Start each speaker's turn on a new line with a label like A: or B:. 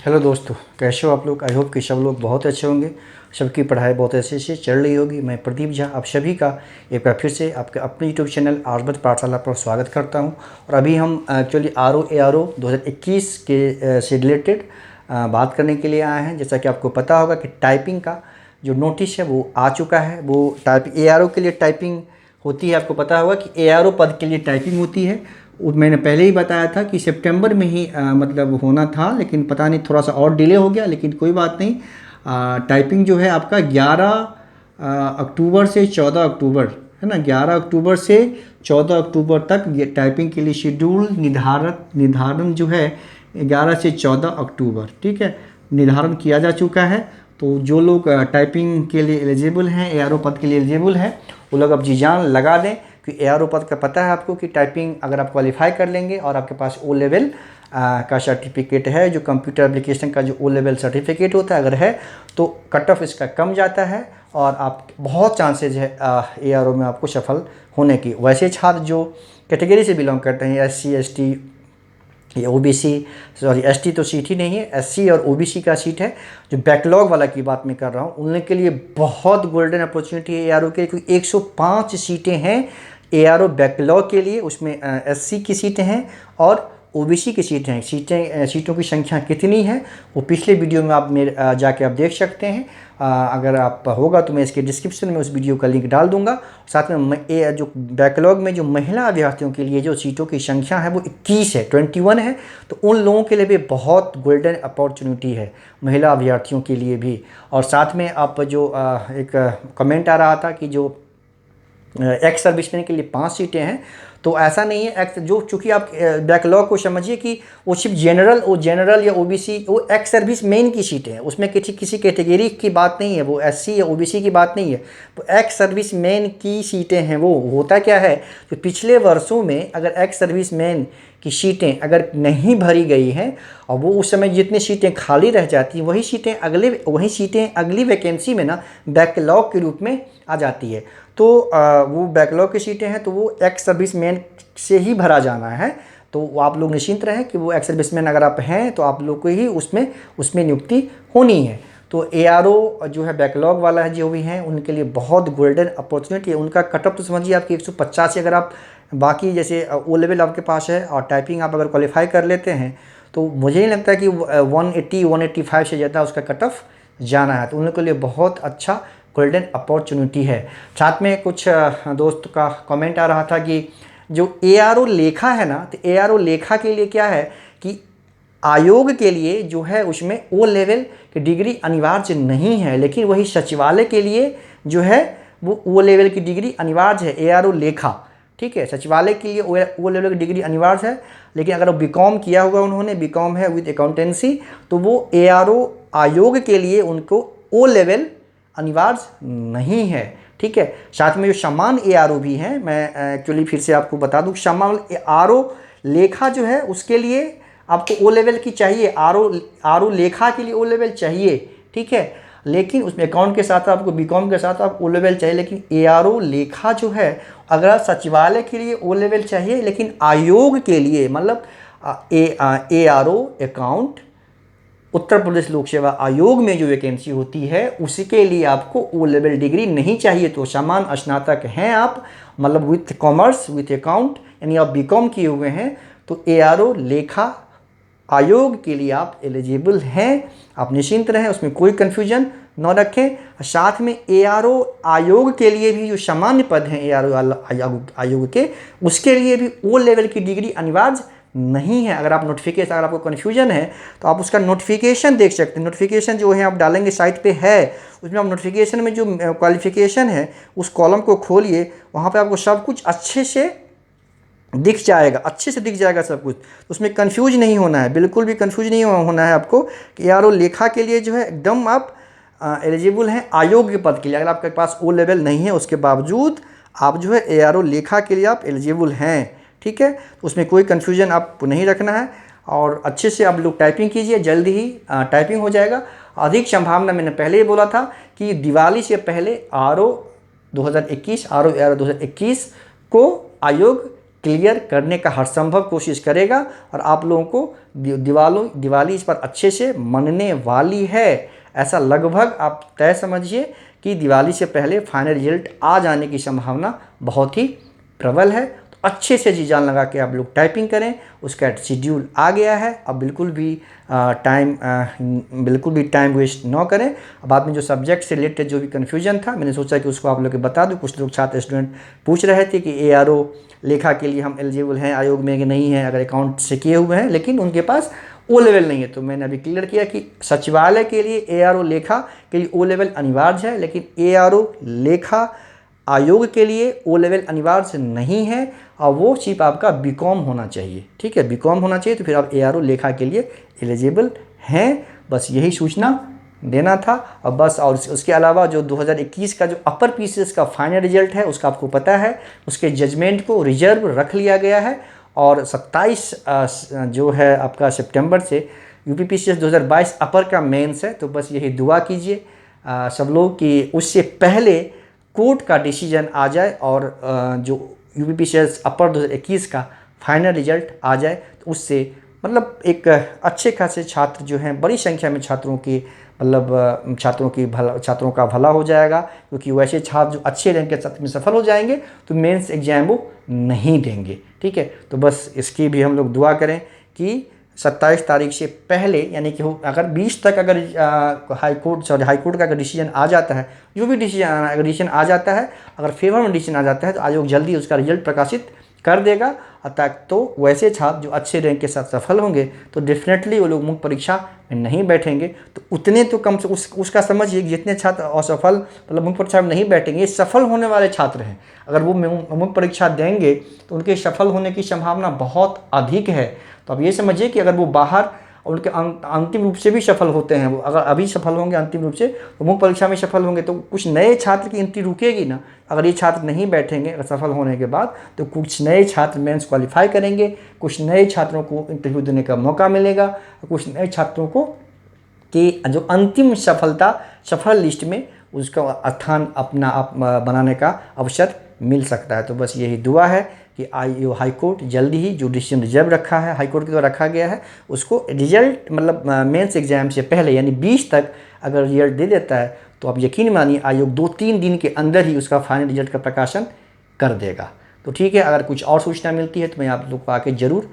A: Hello दोस्तों, कैसे हो आप लोग। आई होप कि सब लोग बहुत अच्छे होंगे, सबकी पढ़ाई बहुत अच्छे से चल रही होगी। मैं प्रदीप झा आप सभी का एक बार फिर से आपके अपने यूट्यूब चैनल आर्यभट्ट पाठशाला पर स्वागत करता हूं। और अभी हम एक्चुअली ARO 2021 के से रिलेटेड बात करने के लिए आए हैं। जैसा कि आपको पता होगा कि टाइपिंग का जो नोटिस है वो आ चुका है। वो ARO के लिए टाइपिंग होती है। आपको पता होगा कि ARO पद के लिए टाइपिंग होती है। मैंने पहले ही बताया था कि सितंबर में ही मतलब होना था, लेकिन पता नहीं थोड़ा सा और डिले हो गया, लेकिन कोई बात नहीं। टाइपिंग जो है आपका 11 अक्टूबर से 14 अक्टूबर है ना, 11 अक्टूबर से 14 अक्टूबर तक ये टाइपिंग के लिए शेड्यूल निर्धारण जो है 11 से 14 अक्टूबर, ठीक है, निर्धारण किया जा चुका है। तो जो लोग टाइपिंग के लिए एलिजिबल हैं, ARO पद के लिए एलिजिबल हैं, वो लोग अब जी जान लगा दें कि ARO पद का पता है आपको कि टाइपिंग अगर आप क्वालिफाई कर लेंगे और आपके पास O लेवल का सर्टिफिकेट है, जो कंप्यूटर एप्लीकेशन का जो O लेवल सर्टिफिकेट होता है अगर है, तो कट ऑफ इसका कम जाता है और आप बहुत चांसेज है ARO में आपको सफल होने की। वैसे छात्र जो कैटेगरी से बिलोंग करते हैं, SC ST ये OBC, सॉरी ST तो सीट ही नहीं है, SC और OBC का सीट है। जो बैकलॉग वाला की बात मैं कर रहा हूँ, उनके लिए बहुत गोल्डन अपॉर्चुनिटी है ARO के लिए, क्योंकि 105 सीटें हैं ARO बैकलॉग के लिए। उसमें SC की सीटें हैं और OBC की सीटें हैं। सीटों की संख्या कितनी है वो पिछले वीडियो में आप मेरे जाके आप देख सकते हैं। अगर आप होगा तो मैं इसके डिस्क्रिप्शन में उस वीडियो का लिंक डाल दूंगा। साथ में जो बैकलॉग में जो महिला अभ्यर्थियों के लिए जो सीटों की संख्या है वो 21 है, 21 है। तो उन लोगों के लिए भी बहुत गोल्डन अपॉर्चुनिटी है, महिला अभ्यर्थियों के लिए भी। और साथ में आप जो एक कमेंट आ रहा था कि जो एक्स सर्विसमैन के लिए 5 सीटें हैं, तो ऐसा नहीं है। एक्स जो चूँकि आप बैकलॉग को समझिए कि वो सिर्फ जनरल या OBC, वो एक्स सर्विस मेन की सीटें हैं, उसमें किसी कैटेगरी की बात नहीं है, वो SC या OBC की बात नहीं है। तो एक्स सर्विस मैन की सीटें हैं। वो होता क्या है, तो पिछले वर्षों में अगर एक्स सर्विस मैन की सीटें अगर नहीं भरी गई हैं और वो उस समय जितनी सीटें खाली रह जाती हैं, वही सीटें अगली वैकेंसी में ना बैकलॉग के रूप में आ जाती है। तो वो बैकलॉग की सीटें हैं, तो वो एक्स सर्विसमैन से ही भरा जाना है। तो आप लोग निश्चिंत रहें कि वो एक्स सर्विसमैन अगर आप हैं तो आप लोग को ही उसमें नियुक्ति होनी है। तो ARO जो है बैकलॉग वाला है, जो भी हैं उनके लिए बहुत गोल्डन अपॉर्चुनिटी है। उनका कटअप तो समझिए आपकी 185। अगर आप बाकी जैसे O लेवल आपके पास है और टाइपिंग आप अगर क्वालिफाई कर लेते हैं, तो मुझे नहीं लगता कि 180-185 से ज़्यादा उसका कट ऑफ जाना है। तो उन लोगों के लिए बहुत अच्छा गोल्डन अपॉर्चुनिटी है। साथ में कुछ दोस्त का कमेंट आ रहा था कि जो ARO लेखा है ना, तो ARO लेखा के लिए क्या है कि आयोग के लिए जो है उसमें O लेवल की डिग्री अनिवार्य नहीं है, लेकिन वही सचिवालय के लिए जो है वो O लेवल की डिग्री अनिवार्य है। ARO लेखा, ठीक है, सचिवालय के लिए O लेवल की डिग्री अनिवार्य है। लेकिन अगर वो BCom किया होगा, उन्होंने BCom है विद अकाउंटेंसी, तो वो ARO आयोग के लिए उनको O लेवल अनिवार्य नहीं है, ठीक है। साथ में जो सामान्य ARO भी हैं, मैं एक्चुअली फिर से आपको बता दूं, सामान्य ARO लेखा जो है उसके लिए आपको O लेवल की चाहिए। ARO लेखा के लिए O लेवल चाहिए, ठीक है। लेकिन उसमें अकाउंट के साथ आपको BCom के साथ आप O लेवल चाहिए। लेकिन ARO लेखा जो है, अगर सचिवालय के लिए O लेवल चाहिए, लेकिन आयोग के लिए मतलब ARO अकाउंट उत्तर प्रदेश लोक सेवा आयोग में जो वैकेंसी होती है उसके लिए आपको O लेवल डिग्री नहीं चाहिए। तो सामान्य स्नातक हैं आप, मतलब विथ कॉमर्स विथ अकाउंट, यानी आप BCom किए हुए हैं, तो ARO लेखा आयोग के लिए आप एलिजिबल हैं। आप निश्चिंत रहें, उसमें कोई कन्फ्यूजन न रखें। साथ में ARO आयोग के लिए भी जो सामान्य पद हैं ARO आयोग के, उसके लिए भी O लेवल की डिग्री अनिवार्य नहीं है। अगर आपको कन्फ्यूजन है तो आप उसका नोटिफिकेशन देख सकते हैं। नोटिफिकेशन जो है आप डालेंगे साइट पे है, उसमें आप नोटिफिकेशन में जो क्वालिफिकेशन है उस कॉलम को खोलिए, वहाँ पे आपको सब कुछ अच्छे से दिख जाएगा सब कुछ। तो उसमें कंफ्यूज नहीं होना है, बिल्कुल भी कंफ्यूज नहीं होना है आपको कि ARO लेखा के लिए जो है एकदम आप एलिजिबल हैं आयोग के पद के लिए। अगर आपके पास O लेवल नहीं है उसके बावजूद आप जो है ARO लेखा के लिए आप एलिजिबल हैं, ठीक है। तो उसमें कोई कन्फ्यूजन आपको नहीं रखना है और अच्छे से आप लोग टाइपिंग कीजिए, जल्दी ही टाइपिंग हो जाएगा। अधिक संभावना, मैंने पहले ही बोला था कि दिवाली से पहले ARO 2021 को आयोग क्लियर करने का हर संभव कोशिश करेगा और आप लोगों को दिवाली इस पर अच्छे से मनने वाली है। ऐसा लगभग आप तय समझिए कि दिवाली से पहले फाइनल रिजल्ट आ जाने की संभावना बहुत ही प्रबल है। तो अच्छे से जी जान लगा के आप लोग टाइपिंग करें। उसका शेड्यूल आ गया है, अब बिल्कुल भी टाइम वेस्ट ना करें। अब आपने जो सब्जेक्ट से रिलेटेड जो भी कन्फ्यूजन था, मैंने सोचा कि उसको आप लोग को बता दूं। कुछ लोग छात्र स्टूडेंट पूछ रहे थे कि ARO लेखा के लिए हम एलिजिबल हैं आयोग में कि नहीं है, अगर अकाउंट से किए हुए हैं लेकिन उनके पास O लेवल नहीं है। तो मैंने अभी क्लियर किया कि सचिवालय के लिए ARO लेखा के लिए O लेवल अनिवार्य है, लेकिन ARO लेखा आयोग के लिए O लेवल अनिवार्य नहीं है और वो सिर्फ आपका BCom होना चाहिए। ठीक है, BCom होना चाहिए, तो फिर आप ARO लेखा के लिए एलिजिबल हैं। बस यही सूचना देना था। और बस, और उसके अलावा जो 2021 का जो अपर PCS का फाइनल रिजल्ट है उसका आपको पता है, उसके जजमेंट को रिजर्व रख लिया गया है और 27 जो है आपका सितंबर से UP PCS 2022 अपर का मेंस है। तो बस यही दुआ कीजिए सब लोग कि उससे पहले कोर्ट का डिसीजन आ जाए और जो UP PCS अपर 2021 का फाइनल रिजल्ट आ जाए, तो उससे मतलब एक अच्छे खासे छात्र जो हैं, बड़ी संख्या में छात्रों की मतलब छात्रों का भला हो जाएगा। क्योंकि वैसे छात्र जो अच्छे रैंक के साथ में सफल हो जाएंगे तो मेंस एग्जाम वो नहीं देंगे। ठीक है, तो बस इसकी भी हम लोग दुआ करें कि 27 तारीख से पहले, यानी कि अगर 20 तक अगर हाई कोर्ट का अगर डिसीजन आ जाता है, जो भी डिसीजन आ जाता है, अगर फेवर में डिसीजन आ जाता है तो आयोग जल्दी उसका रिजल्ट प्रकाशित कर देगा। तो वैसे छात्र जो अच्छे रैंक के साथ सफल होंगे तो डेफिनेटली वो लोग मुख्य परीक्षा में नहीं बैठेंगे। तो उतने तो कम से उसका समझिए, जितने छात्र असफल मतलब मुख्य परीक्षा में नहीं बैठेंगे, ये सफल होने वाले छात्र हैं। अगर वो मुख्य परीक्षा देंगे तो उनके सफल होने की संभावना बहुत अधिक है। तो अब ये समझिए कि अगर वो बाहर उनके अंतिम रूप से भी सफल होते हैं, वो अगर अभी सफल होंगे अंतिम रूप से, तो मुख्य परीक्षा में सफल होंगे, तो कुछ नए छात्र की एंट्री रुकेगी ना। अगर ये छात्र नहीं बैठेंगे अगर सफल होने के बाद, तो कुछ नए छात्र मेंस क्वालिफाई करेंगे, कुछ नए छात्रों को इंटरव्यू देने का मौका मिलेगा, कुछ नए छात्रों को कि जो अंतिम सफल लिस्ट में उसका स्थान अपना आप बनाने का अवसर मिल सकता है। तो बस यही दुआ है कि हाई कोर्ट जल्दी ही जो डिसीजन रिजर्व रखा है, हाई कोर्ट के द्वारा रखा गया है, उसको रिजल्ट मतलब मेंस एग्जाम से पहले यानी 20 तक अगर रिजल्ट दे देता है तो आप यकीन मानिए आयोग 2-3 दिन के अंदर ही उसका फाइनल रिजल्ट का प्रकाशन कर देगा। तो ठीक है, अगर कुछ और सूचना मिलती है तो मैं आप लोग को आके जरूर